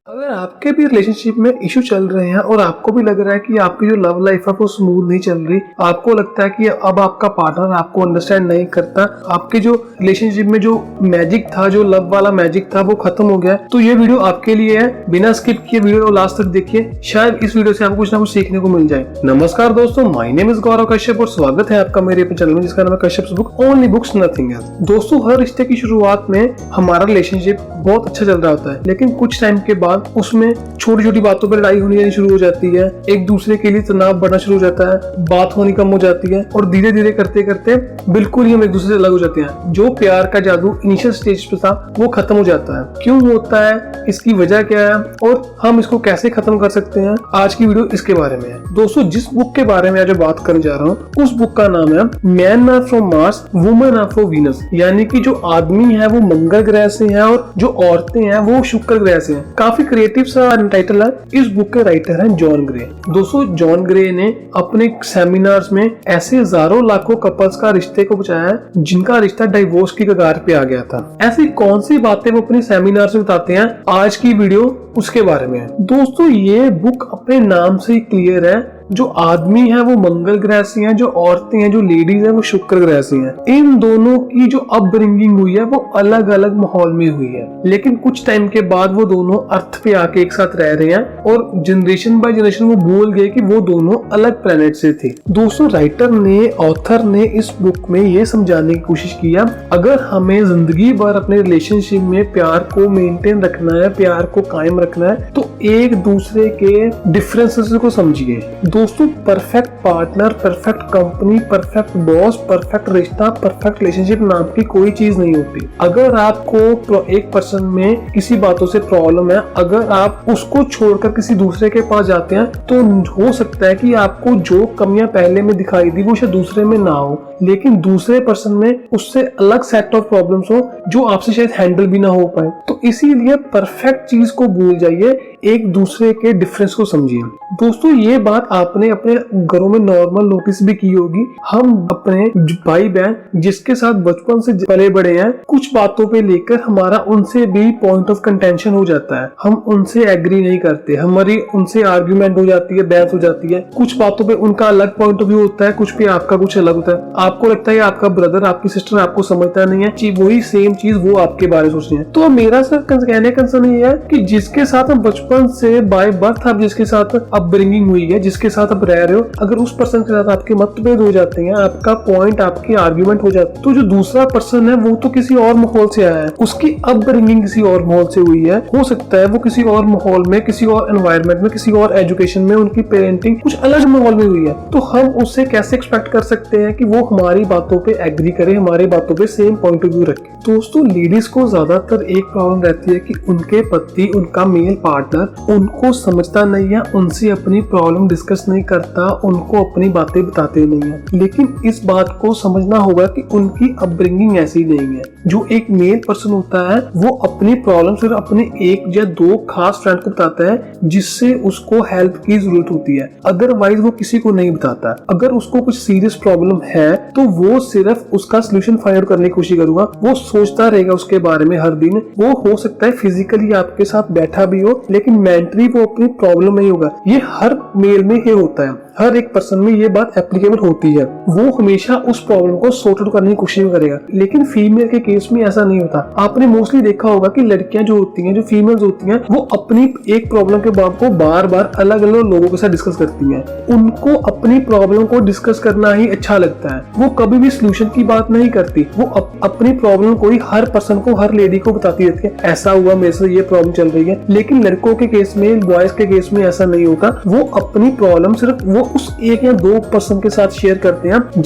अगर आपके भी रिलेशनशिप में इशू चल रहे हैं और आपको भी लग रहा है कि आपकी जो लव लाइफ है वो स्मूथ नहीं चल रही, आपको लगता है कि अब आपका पार्टनर आपको अंडरस्टैंड नहीं करता, आपके जो रिलेशनशिप में जो मैजिक था, जो लव वाला मैजिक था वो खत्म हो गया, तो ये वीडियो आपके लिए है। बिना स्किप किए वीडियो को लास्ट तक देखिए, शायद इस वीडियो से आपको कुछ ना कुछ सीखने को मिल जाए। नमस्कार दोस्तों, माय नेम इज गौरव कश्यप और स्वागत है आपका मेरे चैनल में जिसका नाम है Kashyap book only books nothing else. दोस्तों, हर रिश्ते की शुरुआत में हमारा रिलेशनशिप बहुत अच्छा चल रहा होता है, लेकिन कुछ टाइम के बाद उसमें छोटी छोटी बातों पर लड़ाई होनी शुरू हो जाती है, एक दूसरे के लिए तनाव बढ़ना शुरू हो जाता है, बात होनी कम हो जाती है और धीरे धीरे करते करते बिल्कुल ही हम एक दूसरे से अलग हो जाते हैं। जो प्यार का जादू इनिशियल स्टेज पे था वो खत्म हो जाता है। क्यों होता है, इसकी वजह क्या है और हम इसको कैसे खत्म कर सकते हैं, आज की वीडियो इसके बारे में है। दोस्तों, जिस बुक के बारे में आज बात करने जा रहा हूँ उस बुक का नाम है men are from Mars women are from Venus, यानी कि जो आदमी है वो मंगल ग्रह से है और जो औरतें हैं वो शुक्र ग्रह से हैं। काफी क्रिएटिव सा टाइटल है। इस बुक के राइटर हैं जॉन ग्रे। दोस्तों, जॉन ग्रे ने अपने सेमिनार्स में ऐसे हजारों लाखों कपल्स का रिश्ते को बचाया जिनका रिश्ता डाइवोर्स की कगार पे आ गया था। ऐसी कौन सी बातें वो अपने सेमिनार में बताते हैं, आज की वीडियो उसके बारे में है। दोस्तों, ये बुक अपने नाम से ही क्लियर है, जो आदमी है वो मंगल ग्रह से हैं, जो औरतें हैं, जो लेडीज हैं वो शुक्र ग्रह से हैं। इन दोनों की जो अपब्रिंगिंग हुई है वो अलग अलग माहौल में हुई है, लेकिन कुछ टाइम के बाद वो दोनों अर्थ पे आके एक साथ रह रहे हैं और जनरेशन बाय जनरेशन वो भूल गए कि वो दोनों अलग प्लेनेट से थे। दोस्तों, ऑथर ने इस बुक में ये समझाने की कोशिश किया, अगर हमें जिंदगी भर अपने रिलेशनशिप में प्यार को मेंटेन रखना है, प्यार को कायम रखना है, तो एक दूसरे के डिफरेंसेस को समझिए। दोस्तों, perfect partner, perfect company, perfect boss, perfect रिश्ता, परफेक्ट रिलेशनशिप नाम की कोई चीज नहीं होती। अगर आपको एक पर्सन में किसी बातों से प्रॉब्लम है, अगर आप उसको छोड़कर किसी दूसरे के पास जाते हैं, तो हो सकता है कि आपको जो कमियां पहले में दिखाई दी वो शायद दूसरे में ना हो, लेकिन दूसरे पर्सन में उससे अलग सेट ऑफ प्रॉब्लम्स हो जो आपसे शायद हैंडल भी ना हो पाए। तो इसीलिए परफेक्ट चीज को भूल जाइए, एक दूसरे के डिफरेंस को समझिए। दोस्तों, ये बात आपने अपने घरों में नॉर्मल नोटिस भी की होगी। हम अपने भाई बहन जिसके साथ बचपन से पले बड़े हैं, कुछ बातों पे लेकर हमारा उनसे भी पॉइंट ऑफ कंटेंशन हो जाता है, हम उनसे एग्री नहीं करते, हमारी उनसे आर्ग्यूमेंट हो जाती है, बहस हो जाती है। कुछ बातों पे उनका अलग पॉइंट ऑफ व्यू होता है, कुछ पे आपका कुछ अलग होता है। आपको लगता है आपका ब्रदर, आपकी सिस्टर आपको समझता नहीं है, वही सेम चीज वो आपके बारे में सोच रही है। तो मेरा सिर्फ कहने का कंसर्न ये है कि जिसके साथ हम बचपन से बाय बर्थ, आप जिसके साथ अपब्रिंगिंग हुई है, जिसके साथ आप रह रहे हो, अगर उस पर्सन के साथ आपके मतभेद हो जाते हैं, आपका पॉइंट, आपकी आर्ग्यूमेंट हो जाती है, तो जो दूसरा पर्सन है वो तो किसी और माहौल से आया है, उसकी अपब्रिंगिंग किसी और माहौल से हुई है। हो सकता है वो किसी और माहौल में, किसी और एनवायरनमेंट में, किसी और एजुकेशन में, उनकी पेरेंटिंग कुछ अलग माहौल में हुई है। तो हम उससे कैसे एक्सपेक्ट कर सकते हैं कि वो हमारी बातों पे एग्री करे, हमारी बातों पे सेम पॉइंट ऑफ व्यू रखे। दोस्तों, लेडीज को ज्यादातर एक प्रॉब्लम रहती है कि उनके पति, उनका मेल पार्टनर उनको समझता नहीं है, उनसे अपनी प्रॉब्लम डिस्कस नहीं करता, उनको अपनी बातें बताते नहीं है। लेकिन इस बात को समझना होगा कि उनकी अपब्रिंगिंग ऐसी नहीं है। जो एक मेल पर्सन होता है वो अपनी प्रॉब्लम सिर्फ अपने एक या दो खास फ्रेंड को बताता है जिससे उसको हेल्प की जरूरत होती है, अदरवाइज वो किसी को नहीं बताता। अगर उसको कुछ सीरियस प्रॉब्लम है तो वो सिर्फ उसका सोल्यूशन फाइंड आउट करने की कोशिश करूंगा, वो सोचता रहेगा उसके बारे में हर दिन। वो हो सकता है फिजिकली आपके साथ बैठा भी हो, लेकिन मेंटली वो अपनी प्रॉब्लम नहीं होगा। ये हर मेल में ये होता है, हर एक पर्सन में ये बात एप्लीकेबल होती है। वो हमेशा उस प्रॉब्लम को सॉर्ट आउट करने की कोशिश करेगा, लेकिन फीमेल के केस में ऐसा नहीं होता। आपने मोस्टली देखा होगा कि लड़कियां जो होती हैं, जो फीमेल्स होती हैं, वो अपनी एक प्रॉब्लम के बात को बार बार अलग अलग लोगों के साथ डिस्कस करती हैं। उनको अपनी प्रॉब्लम को डिस्कस करना ही अच्छा लगता है, वो कभी भी सोल्यूशन की बात नहीं करती। वो अपनी प्रॉब्लम को ही हर पर्सन को, हर लेडी को बताती रहती है, ऐसा हुआ मेरे से, ये प्रॉब्लम चल रही है। लेकिन लड़कों के केस में, बॉयज के केस में ऐसा नहीं होता। वो अपनी प्रॉब्लम सिर्फ वो उस एक या दो पर्सन के साथ शेयर करते हैं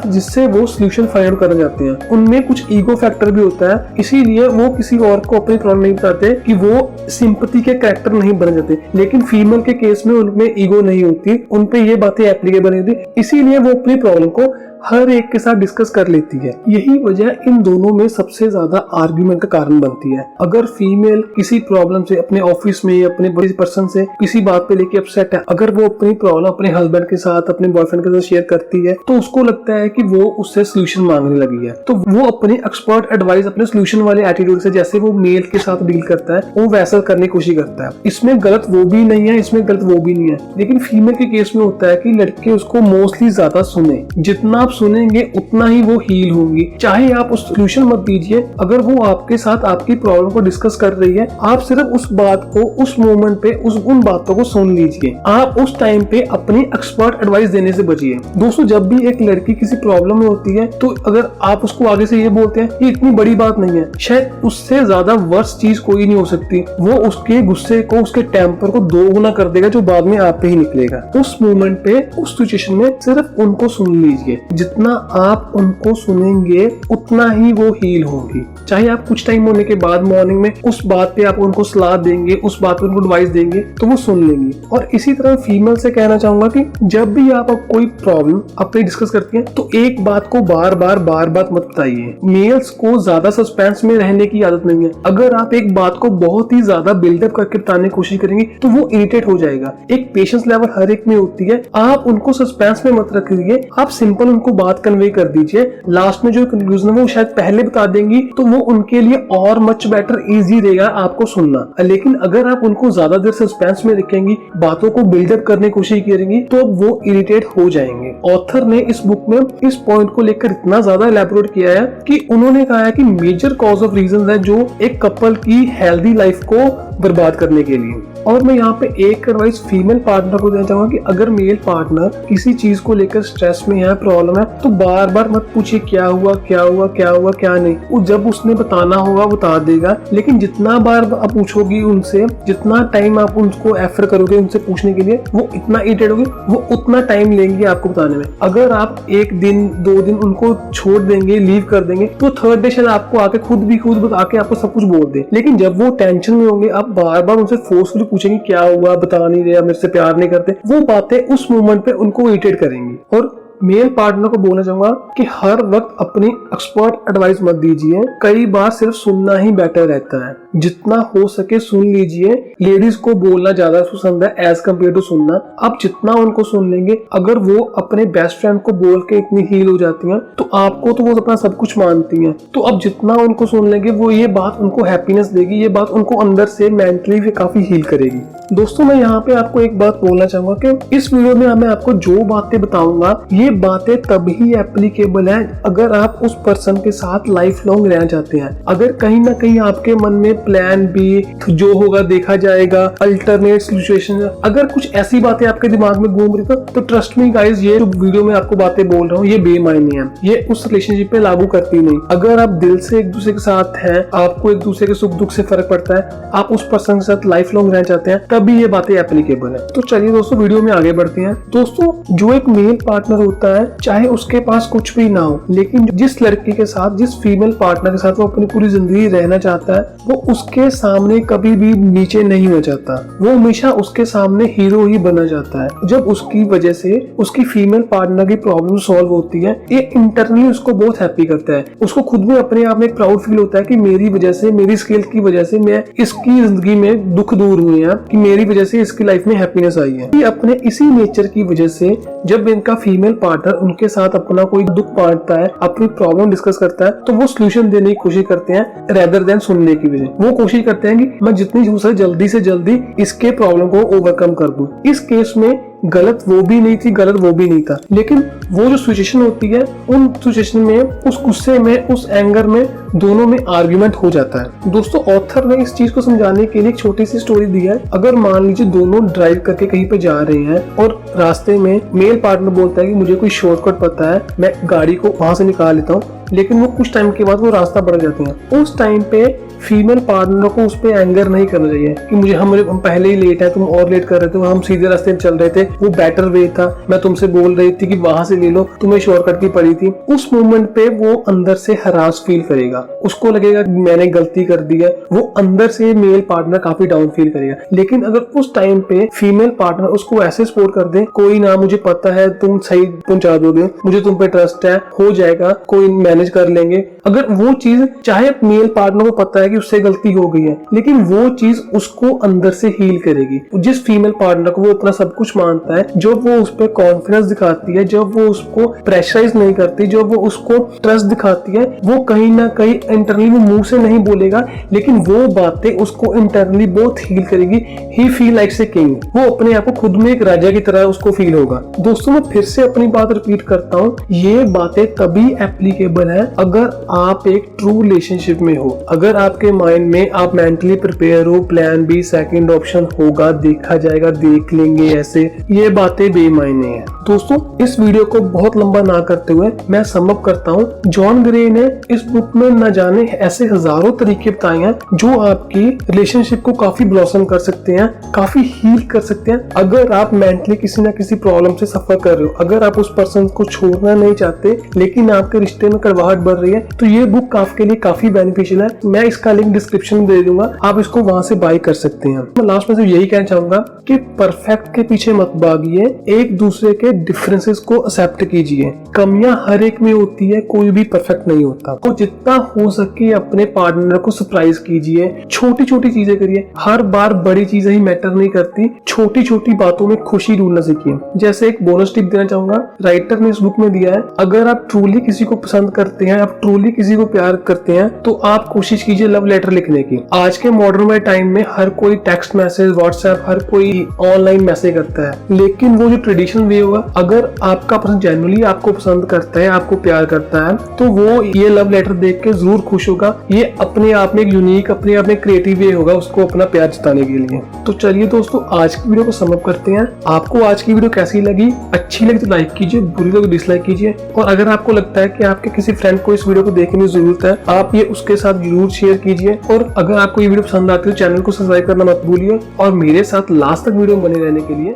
जिससे वो सोल्यूशन फाइंड करने जाते हैं। उनमें कुछ ईगो फैक्टर भी होता है, इसीलिए वो किसी और को अपनी प्रॉब्लम नहीं बताते कि वो सिंपैथी के कैरेक्टर नहीं बन जाते। लेकिन फीमेल के केस में उनमें ईगो नहीं होती, उनपे ये बातें एप्लीकेबल नहीं होती, इसीलिए वो अपनी प्रॉब्लम को हर एक के साथ डिस्कस कर लेती है। यही वजह इन दोनों में सबसे ज्यादा आर्ग्यूमेंट का कारण बनती है। अगर फीमेल किसी प्रॉब्लम से अपने ऑफिस में या अपने पर्सन से किसी बात पे लेके अपसेट है, अगर वो अपनी प्रॉब्लम अपने हस्बैंड के साथ, अपने बॉयफ्रेंड के साथ शेयर करती है तो उसको लगता है कि वो उससे सोल्यूशन मांगने लगी है, तो वो अपनी एक्सपर्ट एडवाइस अपने सोल्यूशन वाले एटीट्यूड से, जैसे वो मेल के साथ डील करता है, वो वैसा करने की कोशिश करता है। इसमें गलत वो भी नहीं है, इसमें गलत वो भी नहीं है, लेकिन फीमेल के केस में होता है कि लड़के उसको मोस्टली ज्यादा सुने। जितना आप सुनेंगे उतना ही वो हील होंगी। चाहे आप उस सोल्यूशन मत दीजिए, अगर वो आपके साथ आपकी प्रॉब्लम को डिस्कस कर रही है, आप सिर्फ उस बात को उस मोमेंट पे उन बातों को सुन लीजिए। आप उस टाइम पे अपनी एक्सपर्ट एडवाइस देने से बचिए। दोस्तों, जब भी एक लड़की किसी प्रॉब्लम में होती है तो अगर आप उसको आगे से ये बोलते हैं ये इतनी बड़ी बात नहीं है, शायद उससे ज्यादा वर्स्ट चीज कोई नहीं हो सकती। वो उसके गुस्से को, उसके टेम्पर को दोगुना कर देगा, जो बाद में आप पे ही निकलेगा। उस मोमेंट पे, उस सिचुएशन में सिर्फ उनको सुन लीजिए। जितना आप उनको सुनेंगे उतना ही वो हील होगी। चाहे आप कुछ टाइम होने के बाद मॉर्निंग में उस बात पे आप उनको सलाह देंगे, उस बात पे उनको एडवाइस देंगे तो वो सुन लेंगी। और इसी तरह फीमेल से कहना चाहूंगा कि जब भी आप कोई प्रॉब्लम अपने डिस्कस करती हैं तो एक बात को बार बार मत बताइए। मेल्स को ज्यादा सस्पेंस में रहने की आदत नहीं है। अगर आप एक बात को बहुत ही ज्यादा बिल्डअप करके बताने की कोशिश करेंगे तो वो इरिटेट हो जाएगा। एक पेशेंस लेवल हर एक में होती है। आप उनको सस्पेंस में मत रखिए, आप सिंपल उनको बात कन्वे कर दीजिए। लास्ट में जो कंक्लूजन है वो शायद पहले बता देंगी तो वो उनके लिए और मच बेटर इजी रहेगा आपको सुनना। लेकिन अगर आप उनको ज्यादा देर सस्पेंस में रखेंगी, बातों को बिल्डअप करने की कोशिश करेंगी तो वो इरिटेट हो जाएंगे। ऑथर ने इस बुक में इस पॉइंट को लेकर इतना ज्यादा एलैबोरेट किया है कि उन्होंने कहा है कि मेजर कॉज ऑफ रीजन है जो एक कपल की हेल्दी लाइफ को बर्बाद करने के लिए। और मैं यहाँ पे एक एडवाइस फीमेल पार्टनर को देना चाहूंगा कि अगर मेल पार्टनर किसी चीज को लेकर स्ट्रेस में है, प्रॉब्लम है, तो बार बार मत पूछिए क्या हुआ क्या नहीं। वो जब उसने बताना होगा बता देगा, लेकिन जितना बार आप पूछोगी उनसे, जितना टाइम आप उनको एफर करोगे उनसे पूछने के लिए, वो इतना इरिटेट होगी, वो उतना टाइम लेंगे आपको बताने में। अगर आप एक दिन 2 दिन उनको छोड़ देंगे, लीव कर देंगे, तो थर्ड डे शायद आपको आके खुद बता के आपको सब कुछ बोल दे। लेकिन जब वो टेंशन में होंगे, आप बार बार उनसे फोर्सफुली पूछेंगे क्या हुआ, बता नहीं रहे, मेरे से प्यार नहीं करते, वो बातें उस मोमेंट पे उनको इरिटेट करेंगी। और मेल पार्टनर को बोलना चाहूंगा कि हर वक्त अपनी एक्सपर्ट एडवाइस मत दीजिए। कई बार सिर्फ सुनना ही बेटर रहता है। जितना हो सके सुन लीजिए। लेडीज को बोलना ज्यादा पसंद है एज कम्पेयर टू सुनना। आप जितना उनको सुन लेंगे, अगर वो अपने बेस्ट फ्रेंड को बोल के इतनी हील हो जाती हैं तो आपको तो वो अपना सब कुछ मानती हैं। तो अब जितना उनको सुन लेंगे, वो ये बात उनको हैप्पीनेस देगी, ये बात उनको अंदर से मेंटली भी काफी हील करेगी। दोस्तों, मैं यहाँ पे आपको एक बात बोलना चाहूंगा कि इस वीडियो में मैं आपको जो बातें बताऊंगा, ये बातें तभी एप्लीकेबल है अगर आप उस पर्सन के साथ लाइफ लॉन्ग रहना चाहते हैं। अगर कहीं ना कहीं आपके मन में प्लान बी, जो होगा देखा जाएगा, अल्टरनेट सिचुएशन, अगर कुछ ऐसी बातें आपके दिमाग में घूम रही तो ट्रस्ट मी गाइस, ये जो वीडियो में आपको बातें बोल रहा हूँ ये बेमायने हैं। ये उस रिलेशनशिप पे लागू करती नहीं। अगर आप दिल से एक दूसरे के साथ हैं, आपको एक दूसरे के सुख दुख से फर्क पड़ता है, आप उस पर्सन के साथ लाइफ लॉन्ग रहना चाहते हैं, तभी ये बातें एप्लीकेबल है। तो चलिए दोस्तों, वीडियो में आगे बढ़ते हैं। दोस्तों, जो एक मेल पार्टनर होता है, चाहे उसके पास कुछ भी ना हो, लेकिन जिस लड़की के साथ, जिस फीमेल पार्टनर के साथ वो अपनी पूरी जिंदगी रहना चाहता है, वो उसके सामने कभी भी नीचे नहीं हो जाता। वो हमेशा उसके सामने हीरो ही बना जाता है। जब उसकी वजह से उसकी फीमेल पार्टनर की प्रॉब्लम सॉल्व होती है, ये इंटरनली उसको बहुत हैप्पी करता है। उसको खुद में अपने आप में एक प्राउड फील होता है कि मेरी वजह से, मेरी स्किल की वजह से मैं इसकी जिंदगी में दुख दूर हुए हैं, कि मेरी वजह से इसकी लाइफ में हैप्पीनेस आई है। ये अपने इसी नेचर की वजह से जब इनका फीमेल पार्टनर उनके साथ अपना कोई दुख बांटता है, अपनी प्रॉब्लम डिस्कस करता है, तो वो सोल्यूशन देने की कोशिश करते हैं रेदर देन सुनने की वजह। वो कोशिश करते हैं कि मैं जितनी हो सके जल्दी से जल्दी इसके प्रॉब्लम को ओवरकम कर दूं। इस केस में गलत वो भी नहीं थी, गलत वो भी नहीं था, लेकिन वो जो सिचुएशन होती है, उन सिचुएशन में, उस गुस्से में, उस एंगर में दोनों में आर्ग्यूमेंट हो जाता है। दोस्तों, ऑथर ने इस चीज को समझाने के लिए एक छोटी सी स्टोरी दी है। अगर मान लीजिए दोनों ड्राइव करके कहीं पे जा रहे हैं और रास्ते में मेल पार्टनर बोलता है कि मुझे कोई शॉर्टकट पता है, मैं गाड़ी को वहां से निकाल लेता हूँ, लेकिन वो कुछ टाइम के बाद वो रास्ता बढ़ जाते हैं। उस टाइम पे फीमेल पार्टनर को उस पर एंगर नहीं करना चाहिए कि मुझे हम पहले ही लेट है, तुम और लेट कर रहे थे, हम सीधे रास्ते में चल रहे थे, वो बेटर वे था, मैं तुमसे बोल रही थी कि वहां से ले लो, तुम्हें शॉर्टकट की पड़ी थी। उस मोमेंट पे वो अंदर से हरास फील करेगा, उसको लगेगा कि मैंने गलती कर दी है, वो अंदर से मेल पार्टनर काफी डाउन फील करेगा। लेकिन अगर उस टाइम पे फीमेल पार्टनर उसको ऐसे सपोर्ट कर दे, कोई ना, मुझे पता है तुम सही पहुंचा दोगे, मुझे तुम पे ट्रस्ट है, हो जाएगा, कोई मैनेज कर लेंगे। अगर वो चीज, चाहे मेल पार्टनर को पता है कि उससे गलती हो गई है, लेकिन वो चीज उसको अंदर से हील करेगी। जिस फीमेल पार्टनर को वो अपना सब कुछ मानता है, जब वो उस पर कॉन्फिडेंस दिखाती है, जब वो उसको प्रेशराइज नहीं करती, जब वो उसको ट्रस्ट दिखाती है, वो कहीं ना कहीं इंटरनली, वो मुंह से नहीं बोलेगा लेकिन वो बातें उसको इंटरनली बहुत हील करेगी। ही फील लाइक्स ए किंग, वो अपने आप को खुद में एक राजा की तरह उसको फील होगा। दोस्तों मैं फिर से अपनी बात रिपीट करता हूँ, ये बातें तभी एप्लीकेबल है अगर आप एक ट्रू रिलेशनशिप में हो, अगर आपके माइंड में आप मेंटली प्रिपेयर हो, प्लान बी सेकंड ऑप्शन होगा, देखा जाएगा, देख लेंगे, ऐसे ये बातें बेमायने हैं। दोस्तों इस वीडियो को बहुत लंबा ना करते हुए मैं सम अप करता हूँ। जॉन ग्रे ने इस बुक में न जाने ऐसे हजारों तरीके बताए हैं जो आपकी रिलेशनशिप को काफी ब्लॉसम कर सकते हैं, काफी हील कर सकते हैं। अगर आप मेंटली किसी न किसी प्रॉब्लम से सफर कर रहे हो, अगर आप उस पर्सन को छोड़ना नहीं चाहते लेकिन आपके रिश्ते में कड़वाहट बढ़ रही है, तो ये बुक आपके लिए काफी बेनिफिशियल है। मैं इसका लिंक डिस्क्रिप्शन में दे दूंगा, आप इसको वहां से बाय कर सकते हैं। मैं लास्ट में से यही कहना चाहूंगा कि परफेक्ट के पीछे मत भागिए, एक दूसरे के डिफरेंसेस को एक्सेप्ट कीजिए। कमियां हर एक में होती है, कोई भी परफेक्ट नहीं होता। तो जितना हो सके अपने पार्टनर को सरप्राइज कीजिए, छोटी छोटी चीजें करिए, हर बार बड़ी चीजें ही मैटर नहीं करती, छोटी छोटी बातों में खुशी ढूंढना सीखिए। जैसे एक बोनस टिप देना चाहूंगा, राइटर ने इस बुक में दिया है, अगर आप ट्रूली किसी को पसंद करते हैं, आप ट्रूली किसी को प्यार करते हैं, तो आप कोशिश कीजिए लव लेटर लिखने की। आज के मॉडर्न टाइम में हर कोई टेक्स्ट मैसेज, व्हाट्सएप, हर कोई ऑनलाइन मैसेज करता है, लेकिन वो जो ट्रेडिशनल वे होगा, अगर आपका पर्सन जेन्युइनली आपको पसंद करता है, आपको प्यार करता है, तो वो ये लव लेटर देख के जरूर खुश होगा। ये अपने आप में एक यूनिक, अपने आप में क्रिएटिव वे होगा उसको अपना प्यार जताने के लिए। तो चलिए दोस्तों आज की वीडियो को सम अप करते हैं। आपको आज की वीडियो कैसी लगी? अच्छी लगी तो लाइक कीजिए, बुरी लगी तो डिसलाइक कीजिए। और अगर आपको लगता है कि आपके किसी फ्रेंड को इस वीडियो को देखने की जरूरत है, आप ये उसके साथ जरूर शेयर कीजिए। और अगर आपको ये वीडियो पसंद आती है तो चैनल को सब्सक्राइब करना मत भूलिए और मेरे साथ लास्ट तक वीडियो बने रहने के लिए